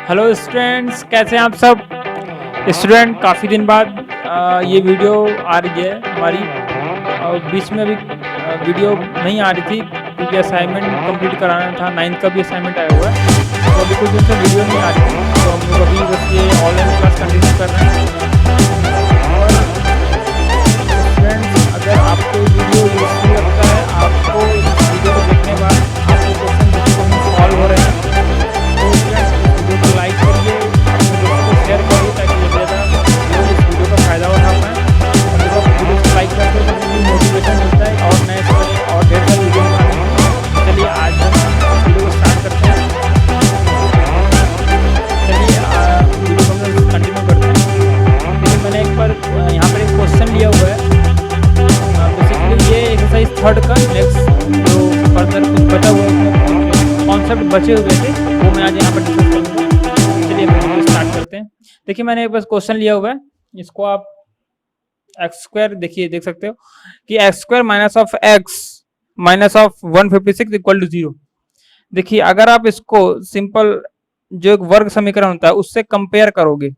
Hello students, कैसे हैं आप सब स्टूडेंट। काफ़ी दिन बाद ये वीडियो आ रही है हमारी। बीच में अभी वीडियो नहीं आ रही थी क्योंकि असाइनमेंट कंप्लीट कराना था। 9th का भी असाइनमेंट आया हुआ है, तो अभी कुछ दिन से वीडियो नहीं आ रही थी। तो हम लोग अभी बस ये ऑनलाइन क्लास कंटिन्यू कर रहे हैं। और स्टूडेंट्स, अगर आपको वीडियो यूजफुल लगता है, आपको इस वीडियो को देखने के बाद आपके क्वेश्चन जो सॉल्व हो रहे हैं, तो स्टूडेंट इस वीडियो को लाइक करिए, अपने दोस्तों को शेयर करिए ताकि ज़्यादा लोग इस वीडियो का फ़ायदा उठा पाएँ। और जब आप वीडियो को लाइक करते हो तो मुझे मोटिवेशन मिलता है और नए से और ढेर सारी वीडियो बनाने की। चलिए आज हम इस वीडियो को स्टार्ट करते हैं। चलिए वीडियो को हम लोग कंटिन्यू करते हैं। देखिए, मैंने एक बार यहाँ पर एक क्वेश्चन लिया हुआ है। बेसिकली ये एक्सरसाइज थर्ड का नेक्स्ट जो फर्दर कुछ बचा हुआ है, कॉन्सेप्ट बचे हुए थे, वो मैं आज यहाँ पर डिस्कस करूँगा। चलिए हम स्टार्ट करते हैं। देखिए, मैंने एक बस क्वेश्चन लिया हुआ है, इसको आप एक्स स्क्वायर देखिए, देख सकते हो कि x square minus of x minus of 156 equal to 0। देखिए, अगर आप इसको सिंपल जो एक वर्ग समीकरण होता है उससे कंपेयर करोगे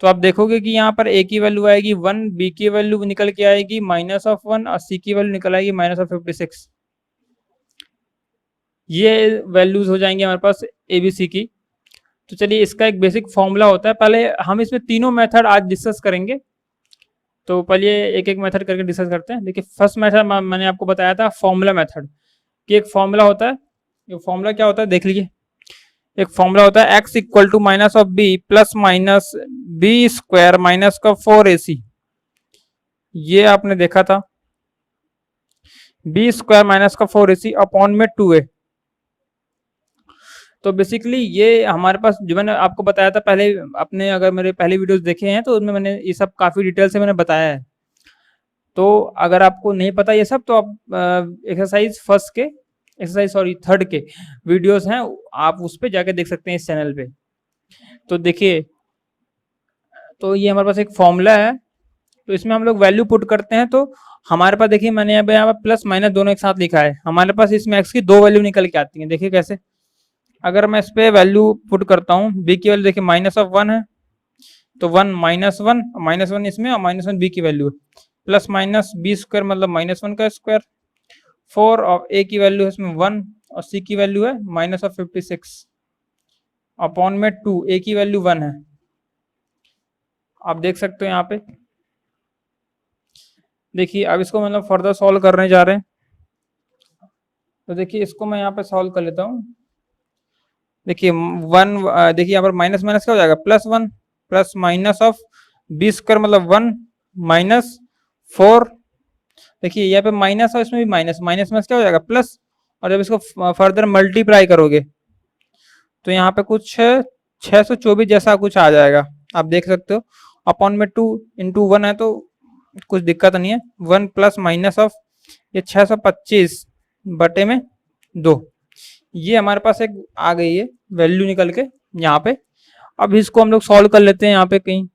तो आप देखोगे कि यहाँ पर ए की वैल्यू आएगी 1, बी की वैल्यू निकल के आएगी माइनस ऑफ 1 और सी की वैल्यू निकल आएगी माइनस ऑफ 56। ये वैल्यूज हो जाएंगे हमारे पास ए बी सी की। तो चलिए, इसका एक बेसिक फॉर्मूला होता है। पहले हम इसमें तीनों मेथड आज डिस्कस करेंगे, तो पहले एक एक मेथड करके डिस्कस करते हैं। देखिए, फर्स्ट मेथड मैंने आपको बताया था फॉर्मूला मेथड कि एक फॉर्मूला होता है। ये फॉर्मूला क्या होता है देख लीजिए। एक फॉर्मूला होता है x equal to minus of b plus minus b square minus का 4ac। ये आपने देखा था, बी स्क्वायर माइनस का 4ac अपॉन में 2a। तो बेसिकली ये हमारे पास जो मैंने आपको बताया था पहले, अपने अगर मेरे पहले वीडियोस देखे हैं तो उनमें मैंने ये सब काफ़ी डिटेल से मैंने बताया है। तो अगर आपको नहीं पता ये सब तो आप एक्सरसाइज फर्स्ट के एक्सरसाइज सॉरी थर्ड के वीडियोस हैं, आप उस पर जाके देख सकते हैं इस चैनल पे। तो देखिए, तो ये हमारे पास एक फॉर्मूला है, तो इसमें हम लोग वैल्यू पुट करते हैं। तो हमारे पास देखिए, मैंने यहाँ पे प्लस माइनस दोनों एक साथ लिखा है। हमारे पास इसमें एक्स की दो वैल्यू निकल के आती है। देखिए कैसे, अगर मैं इस पे वैल्यू पुट करता हूँ, बी की वैल्यू देखिए माइनस ऑफ 1 है, तो 1 माइनस वन इसमें और माइनस 1 बी की वैल्यू है, प्लस माइनस बी स्क्वायर मतलब माइनस 1 का स्क्वायर, 4 और ए की वैल्यू है इसमें 1 और सी की वैल्यू है माइनस ऑफ 56 अपॉन में 2, ए की वैल्यू 1 है। आप देख सकते हो यहाँ पे। देखिए, अब इसको मतलब फर्दर सॉल्व करने जा रहे हैं। तो देखिए, इसको मैं यहाँ पे सॉल्व कर लेता हूँ। देखिए 1, देखिए यहाँ पर माइनस माइनस क्या हो जाएगा, +1 plus minus of b square मतलब 1 माइनस 4। देखिए यहाँ पे माइनस और इसमें भी माइनस माइनस में क्या हो जाएगा प्लस, और जब इसको फर्दर मल्टीप्लाई करोगे तो यहाँ पे कुछ 624 जैसा कुछ आ जाएगा। आप देख सकते हो, अपॉन में 2 इंटू 1 है तो कुछ दिक्कत नहीं है। 1 प्लस माइनस ऑफ ये 625 बटे में 2, ये हमारे पास एक आ गई है वैल्यू निकल के यहाँ पे। अब इसको हम लोग सॉल्व कर लेते हैं यहाँ पे कहीं,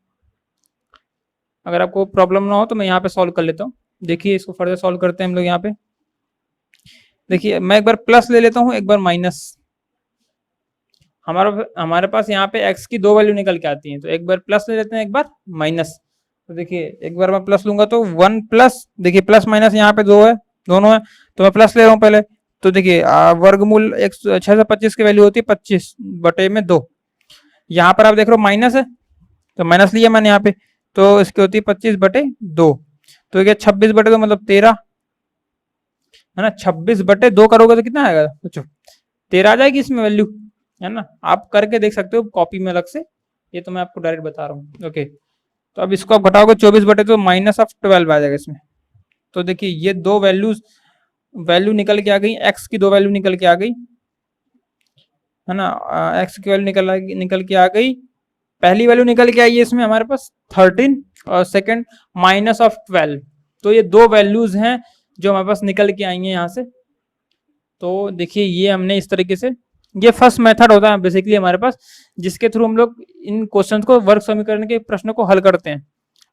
अगर आपको प्रॉब्लम ना हो तो मैं यहाँ पे सॉल्व कर लेता हूँ। देखिए, इसको फर्दर सॉल्व करते हैं हम लोग यहाँ पे। देखिए, मैं एक बार प्लस ले लेता हूँ, एक बार माइनस। हमारे पास यहाँ पे x की दो वैल्यू निकल के आती हैं, तो एक बार प्लस ले लेते हैं, एक बार माइनस। तो देखिए, एक बार मैं प्लस लूंगा तो 1 प्लस, देखिए प्लस माइनस यहाँ पे दो है, दोनों है, तो मैं प्लस ले रहा हूँ पहले। तो देखिए वर्गमूल 625 की वैल्यू होती है 25 बटे में 2। यहाँ पर आप देख रहे हो माइनस है, तो माइनस लिया मैंने यहाँ पे, तो इसकी होती है 25 बटे 2। तो क्या 26 बटे 2 मतलब 13 है ना। 26 बटे 2 करोगे तो कितना आएगा, सोचो 13 आ जाएगी इसमें वैल्यू, है ना। आप करके देख सकते हो कॉपी में अलग से, ये तो मैं आपको डायरेक्ट बता रहा हूँ। ओके, तो अब इसको आप घटाओगे 24 बटे तो माइनस ऑफ 12 आ जाएगा इसमें। तो देखिए, ये दो वैल्यू निकल के आ गई, एक्स की दो वैल्यू निकल के आ गई, है ना। एक्स की वैल्यू निकल के आ गई। पहली वैल्यू निकल के आई है इसमें हमारे पास 13 और सेकंड माइनस ऑफ 12। तो ये दो वैल्यूज हैं जो हमारे पास निकल के आई हैं यहाँ से। तो देखिए, ये हमने इस तरीके से, ये फर्स्ट मेथड होता है बेसिकली हमारे पास, जिसके थ्रू हम लोग इन क्वेश्चन को, वर्ग समीकरण के प्रश्नों को हल करते हैं।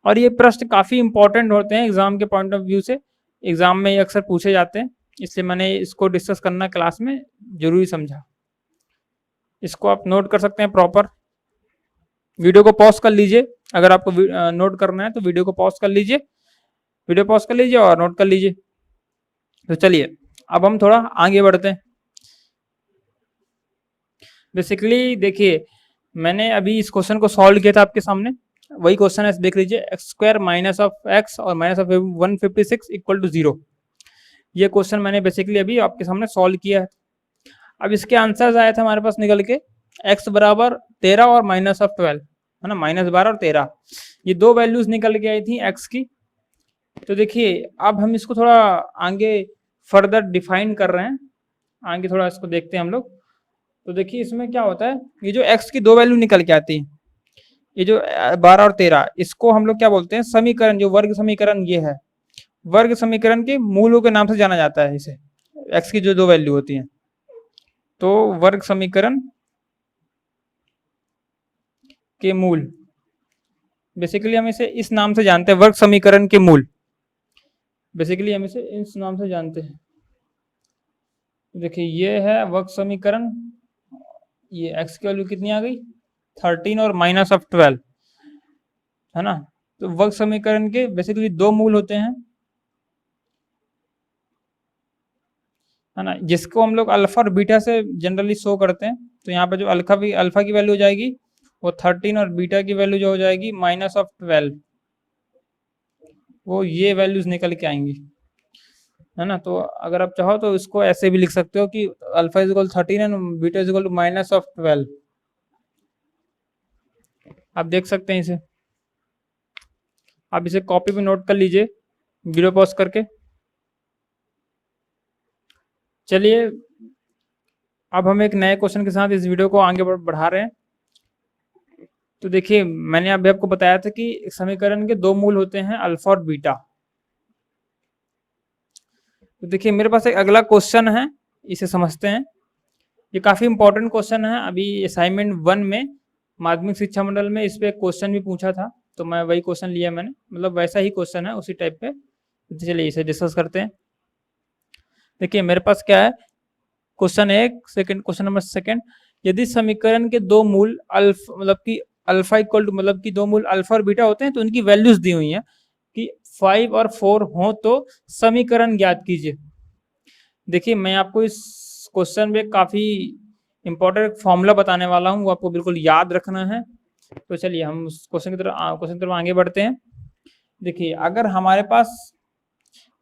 और ये प्रश्न काफी इंपॉर्टेंट होते हैं एग्जाम के पॉइंट ऑफ व्यू से, एग्जाम में ये अक्सर पूछे जाते हैं, इसलिए मैंने इसको डिस्कस करना क्लास में जरूरी समझा। इसको आप नोट कर सकते हैं प्रॉपर। वीडियो को पॉज कर लीजिए, अगर आपको नोट करना है तो वीडियो को पॉज कर लीजिए, वीडियो पॉज कर लीजिए और नोट कर लीजिए। तो चलिए अब हम थोड़ा आगे बढ़ते हैं। बेसिकली देखिए, मैंने अभी इस क्वेश्चन को सॉल्व किया था आपके सामने, वही क्वेश्चन है, देख लीजिए। X square minus of x और माइनस ऑफ 156 इक्वल टू 0, ये क्वेश्चन मैंने बेसिकली अभी आपके सामने सॉल्व किया है। अब इसके आंसर्स आए थे हमारे पास निकल के, एक्स बराबर 13 और माइनस ऑफ 12, है ना, -12 और 13, ये दो वैल्यूज निकल के आई थी एक्स की। तो देखिए अब हम इसको थोड़ा आगे फर्दर डिफाइन कर रहे हैं, आगे थोड़ा इसको देखते हैं हम लोग। तो देखिए इसमें क्या होता है, ये जो एक्स की दो वैल्यू निकल के आती है, ये जो 12 और 13, इसको हम लोग क्या बोलते हैं, समीकरण, जो वर्ग समीकरण ये है, वर्ग समीकरण के मूलों के नाम से जाना जाता है इसे, एक्स की जो दो वैल्यू होती हैं। तो वर्ग समीकरण के मूल, बेसिकली हम इसे इस नाम से जानते हैं, वर्ग समीकरण के मूल, बेसिकली हम इसे इस नाम से जानते हैं। देखिए ये है वर्ग समीकरण, ये एक्स की वैल्यू कितनी आ गई 13 और माइनस ऑफ 12, है ना। तो वर्ग समीकरण के बेसिकली दो मूल होते हैं, है ना, जिसको हम लोग अल्फा और बीटा से जनरली शो करते हैं। तो यहाँ पे जो अल्फा की वैल्यू हो जाएगी वो 13 और बीटा की वैल्यू जो हो जाएगी माइनस ऑफ 12, वो ये वैल्यूज निकल के आएंगी, है ना। तो अगर आप चाहो तो इसको ऐसे भी लिख सकते हो कि alpha is equal 13 and beta is equal to minus of 12, आप देख सकते हैं इसे। आप इसे कॉपी पे नोट कर लीजिए वीडियो पॉज करके। चलिए अब हम एक नए क्वेश्चन के साथ इस वीडियो को आगे बढ़ा रहे हैं। तो देखिए मैंने अभी आपको बताया था कि समीकरण के दो मूल होते हैं, अल्फा और बीटा। तो देखिए मेरे पास एक अगला क्वेश्चन है, इसे समझते हैं। ये काफी इंपॉर्टेंट क्वेश्चन है, अभी असाइनमेंट 1 में माध्यमिक शिक्षा मंडल में इस पे एक क्वेश्चन भी पूछा था, तो मैं वही क्वेश्चन लिया मैंने, मतलब वैसा ही क्वेश्चन है उसी टाइप पे। तो चलिए इसे डिस्कस करते हैं। देखिए मेरे पास क्या है, क्वेश्चन एक सेकंड, क्वेश्चन नंबर सेकंड, यदि समीकरण के दो मूल अल्फा, मतलब कि अल्फा इक्वल टू, मतलब कि दो मूल अल्फा और बीटा होते हैं, तो उनकी वैल्यूज दी हुई हैं कि 5 और 4 हो तो समीकरण ज्ञात कीजिए। देखिए मैं आपको इस क्वेश्चन में काफी इंपॉर्टेंट फॉर्मूला बताने वाला हूँ, वो आपको बिल्कुल याद रखना है। तो चलिए हम उस क्वेश्चन की तरफ आगे बढ़ते हैं। देखिए अगर हमारे पास,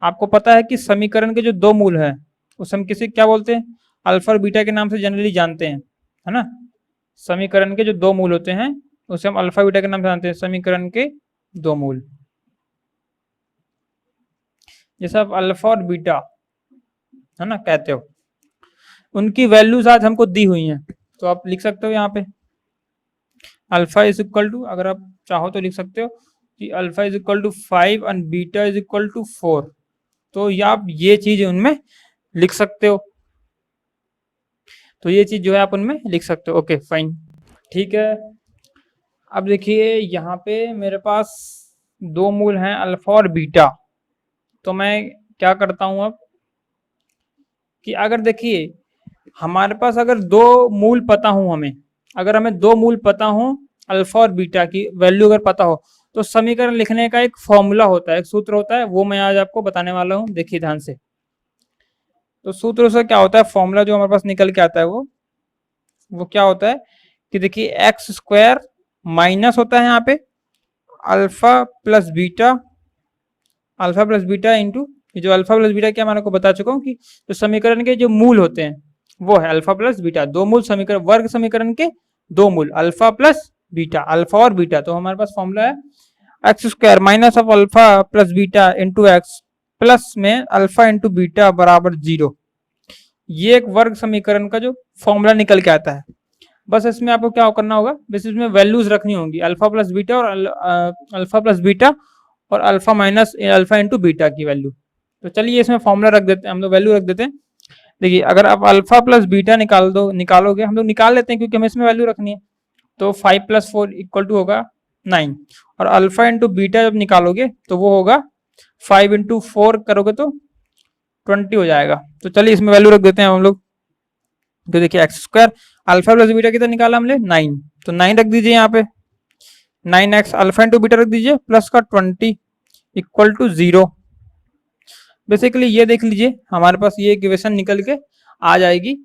आपको पता है कि समीकरण के जो दो मूल हैं उसे हम किसी क्या बोलते हैं, अल्फा और बीटा के नाम से जनरली जानते हैं, है ना। समीकरण के जो दो मूल होते हैं उसे हम अल्फा बीटा के नाम से जानते हैं, समीकरण के दो मूल, जैसे आप अल्फा और बीटा, है ना, कहते हो, उनकी वैल्यूज आज हमको दी हुई हैं। तो आप लिख सकते हो यहाँ पे अल्फा इज इक्वल टू, अगर आप चाहो तो लिख सकते हो कि alpha is equal to 5 and beta is equal to 4। तो या आप ये चीज उनमें लिख सकते हो, तो ये चीज जो है आप उनमें लिख सकते हो। ओके फाइन, ठीक है। अब देखिए यहाँ पे मेरे पास दो मूल हैं अल्फा और बीटा, तो मैं क्या करता हूं अब कि अगर देखिए हमारे पास अगर दो मूल पता हो, हमें अगर हमें दो मूल पता हो अल्फा और बीटा की वैल्यू अगर पता हो, तो समीकरण लिखने का एक फॉर्मूला होता है, एक सूत्र होता है, वो मैं आज आपको बताने वाला हूँ, देखिए ध्यान से। तो सूत्र से क्या होता है, फॉर्मूला जो हमारे पास निकल के आता है वो क्या होता है कि देखिए एक्स स्क्वायर माइनस होता है यहाँ पे alpha plus beta, alpha plus beta into, जो अल्फा प्लस बीटा क्या, मैंने को बता चुका हूँ कि जो समीकरण के जो मूल होते हैं वो है अल्फा प्लस बीटा, दो मूल समीकरण, वर्ग समीकरण के दो मूल अल्फा प्लस बीटा, अल्फा और बीटा। तो हमारे पास फॉर्मूला है x square minus of alpha plus beta into x plus में अल्फा इंटू बीटा बराबर 0। ये एक वर्ग समीकरण का जो फॉर्मूला निकल के आता है। बस इसमें आपको क्या करना होगा, बस इसमें वैल्यूज रखनी होंगी, अल्फा प्लस बीटा और अल्फा प्लस बीटा और alpha minus alpha into beta की वैल्यू। तो चलिए इसमें फॉर्मूला रख देते हैं, हम लोग वैल्यू रख देते हैं। देखिए अगर आप अल्फा प्लस बीटा निकालोगे, हम लोग निकाल लेते हैं क्योंकि हमें इसमें वैल्यू रखनी है। तो 5 + 4 इक्वल टू होगा 9, और अल्फा इंटू बीटा जब निकालोगे तो वो होगा 5 इंटू 4 करोगे तो 20 हो जाएगा। तो चलिए इसमें वैल्यू रख देते हैं हम लोग। तो देखिए x square alpha plus beta कितना निकाला हमने 9, तो 9 रख दीजिए यहाँ पे, 9x अल्फा इंटू बीटा रख दीजिए प्लस का 20 इक्वल टू 0। बेसिकली ये देख लीजिए हमारे पास ये इक्वेशन निकल के आ जाएगी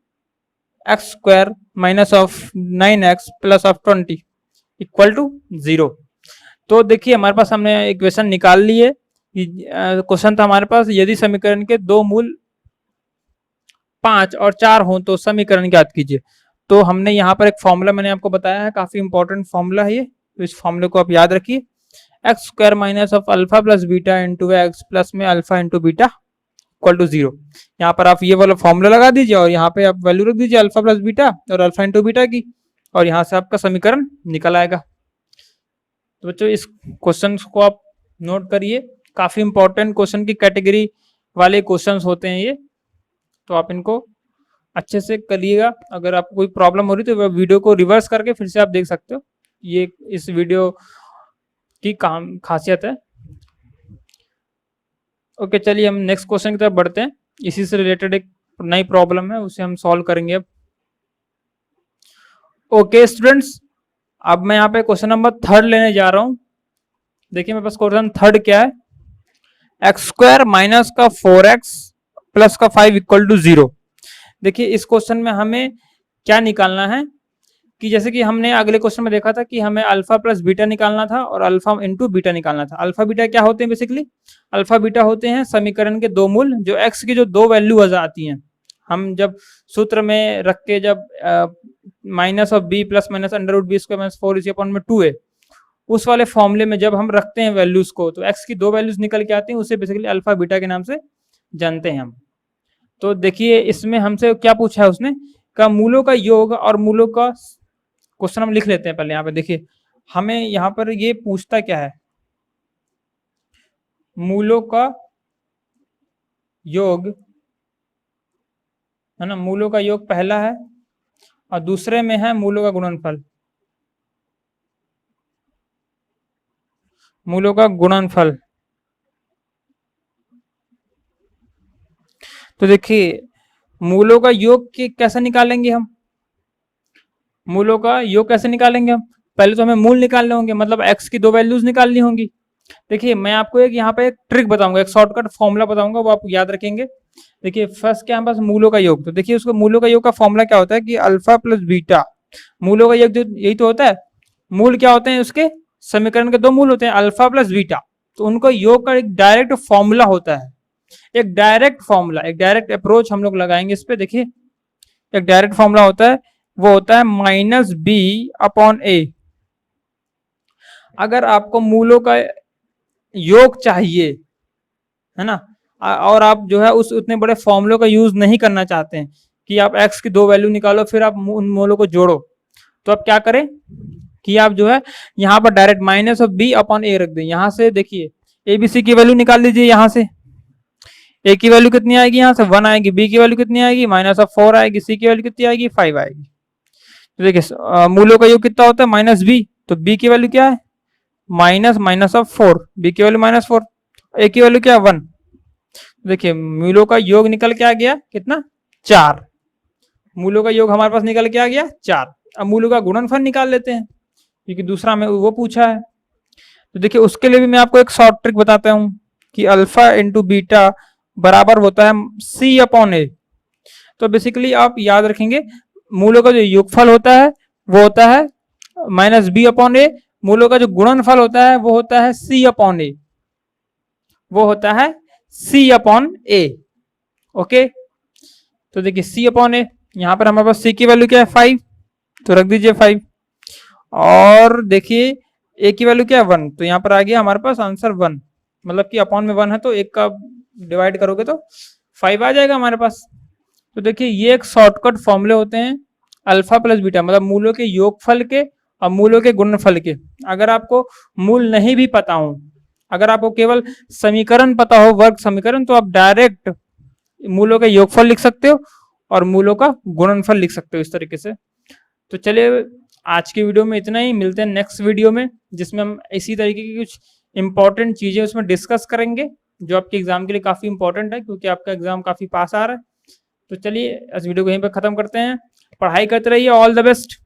x square minus of 9x plus of 20 equal to 0। तो देखिए हमारे पास हमने इक्वेशन निकाल ली है। क्वेश्चन था हमारे पास, यदि समीकरण के दो मूल 5 और 4 हो तो समीकरण ज्ञात कीजिए। तो हमने यहाँ पर एक फॉर्मूला मैंने आपको बताया है, काफी इंपॉर्टेंट फॉर्मूला है ये, तो इस फॉर्मूले को आप याद रखिए, x square minus of alpha plus beta into x plus में alpha into beta equal to 0। यहाँ पर आप ये वाला फॉर्मूला लगा दीजिए और यहाँ पे आप वैल्यू रख दीजिए अल्फा प्लस बीटा और अल्फा इंटू बीटा की, और यहाँ से आपका समीकरण निकल आएगा। तो बच्चों इस क्वेश्चन को आप नोट करिए, काफी इंपॉर्टेंट क्वेश्चन की कैटेगरी वाले क्वेश्चंस होते हैं ये, तो आप इनको अच्छे से करिएगा। अगर आपको कोई प्रॉब्लम हो रही तो वीडियो को रिवर्स करके फिर से आप देख सकते हो, ये इस वीडियो की काम खासियत है। ओके चलिए हम नेक्स्ट क्वेश्चन की तरफ बढ़ते हैं, इसी से रिलेटेड एक नई प्रॉब्लम है, उसे हम सॉल्व करेंगे अब। ओके स्टूडेंट्स, अब मैं यहाँ पे क्वेश्चन नंबर 3 लेने जा रहा हूँ। देखिए मेरे पास क्वेश्चन 3 क्या है, एक्स स्क्वायर माइनस का 4x प्लस का 5 इक्वल टू 0। देखिए इस क्वेश्चन में हमें क्या निकालना है कि जैसे कि हमने अगले क्वेश्चन में देखा था कि हमें अल्फा प्लस बीटा निकालना था और अल्फा इंटू बीटा निकालना था। अल्फा बीटा क्या होते हैं, बेसिकली अल्फा बीटा होते हैं समीकरण के दो मूल, जो एक्स की जो दो वैल्यू आती हैं, हम जब सूत्र में रख के जब minus of b plus minus under root b square minus 4 इसी अपॉन में 2a, उस वाले फॉर्मूले में जब हम रखते हैं वैल्यूज को तो एक्स की दो वैल्यूज निकल के आती हैं, उसे बेसिकली अल्फा बीटा के नाम से जानते हैं हम। तो देखिए इसमें हमसे क्या पूछा है उसने, का मूलों का योग और मूलों का क्वेश्चन हम लिख लेते हैं पहले। यहाँ पे देखिए हमें यहाँ पर ये पूछता क्या है, मूलों का योग है ना, मूलों का योग पहला है और दूसरे में है मूलों का गुणनफल, मूलों का गुणनफल। तो देखिए मूलों का योग कैसे निकालेंगे हम, मूलों का योग कैसे निकालेंगे हम, पहले तो हमें मूल निकालने होंगे, मतलब एक्स की दो वैल्यूज निकालनी होंगी। देखिए मैं आपको एक यहाँ पे एक ट्रिक बताऊंगा, एक शॉर्टकट फॉर्मूला बताऊंगा, वो आप याद रखेंगे। देखिए फर्स्ट क्या है पास मूलों का योग, तो देखिए उसको मूलों का योग का फॉर्मूला क्या होता है कि अल्फा प्लस बीटा, मूलों का योग जो यही तो होता है, मूल क्या होते हैं उसके, समीकरण के दो मूल होते हैं अल्फा प्लस बीटा, तो उनको योग का एक डायरेक्ट फॉर्मूला होता है, एक डायरेक्ट फॉर्मूला, एक डायरेक्ट अप्रोच हम लोग लगाएंगे इस पे। देखिए एक डायरेक्ट फॉर्मूला होता है, वो होता है माइनस बी अपॉन ए। अगर आपको मूलों का योग चाहिए है ना, और आप जो है उस उतने बड़े फॉर्मूलों का यूज नहीं करना चाहते हैं कि आप एक्स की दो वैल्यू निकालो फिर आप उन मूलों को जोड़ो, तो आप क्या करें कि आप जो है यहाँ पर direct minus of B upon A रख दें। यहाँ से देखिए ए बी सी की वैल्यू निकाल लीजिए, यहाँ से ए की वैल्यू कितनी आएगी, यहाँ से 1 आएगी, बी की वैल्यू कितनी आएगी माइनस ऑफ 4 आएगी, सी की वैल्यू कितनी आएगी 5 आएगी। तो देखिए मूलों का योग कितना होता है माइनस बी, तो बी की वैल्यू क्या है माइनस माइनस ऑफ 4, बी की वैल्यू माइनस 4, ए की वैल्यू क्या है 1। देखिए मूलों का योग निकल के आ गया कितना 4, मूलों का योग हमारे पास निकल के आ गया 4। अब मूलों का गुणनफल निकाल लेते हैं क्योंकि दूसरा में वो पूछा है। तो देखिए उसके लिए भी मैं आपको एक शॉर्ट ट्रिक बताता हूं कि अल्फा इंटू बीटा बराबर होता है सी अपॉन ए। तो बेसिकली आप याद रखेंगे मूलों का जो योगफल होता है वो होता है माइनस बी अपॉन ए, मूलों का जो गुणनफल होता है वो होता है सी अपॉन ए, वो होता है सी अपॉन ए। ओके तो देखिए सी अपॉन ए, यहां पर हमारे पास सी की वैल्यू क्या है 5, तो रख दीजिए 5, और देखिए ए की वैल्यू क्या है 1, तो यहाँ पर आ गया हमारे पास आंसर 1, मतलब कि अपॉन में 1 है तो एक का डिवाइड करोगे तो 5 आ जाएगा हमारे पास। तो देखिए ये एक शॉर्टकट फॉर्मूले होते हैं अल्फा प्लस बीटा, मतलब मूलों के योगफल के और मूलों के गुणनफल के। अगर आपको मूल नहीं भी पता हो, अगर आपको केवल समीकरण पता हो, वर्ग समीकरण, तो आप डायरेक्ट मूलों के योगफल लिख सकते हो और मूलों का गुणनफल लिख सकते हो इस तरीके से। तो चलिए आज की वीडियो में इतना ही, मिलते हैं नेक्स्ट वीडियो में जिसमें हम इसी तरीके की कुछ इंपॉर्टेंट चीजें उसमें डिस्कस करेंगे जो आपके एग्जाम के लिए काफी इंपॉर्टेंट है, क्योंकि आपका एग्जाम काफी पास आ रहा है। तो चलिए इस वीडियो को यहीं पर खत्म करते हैं। पढ़ाई करते रहिए। All the best.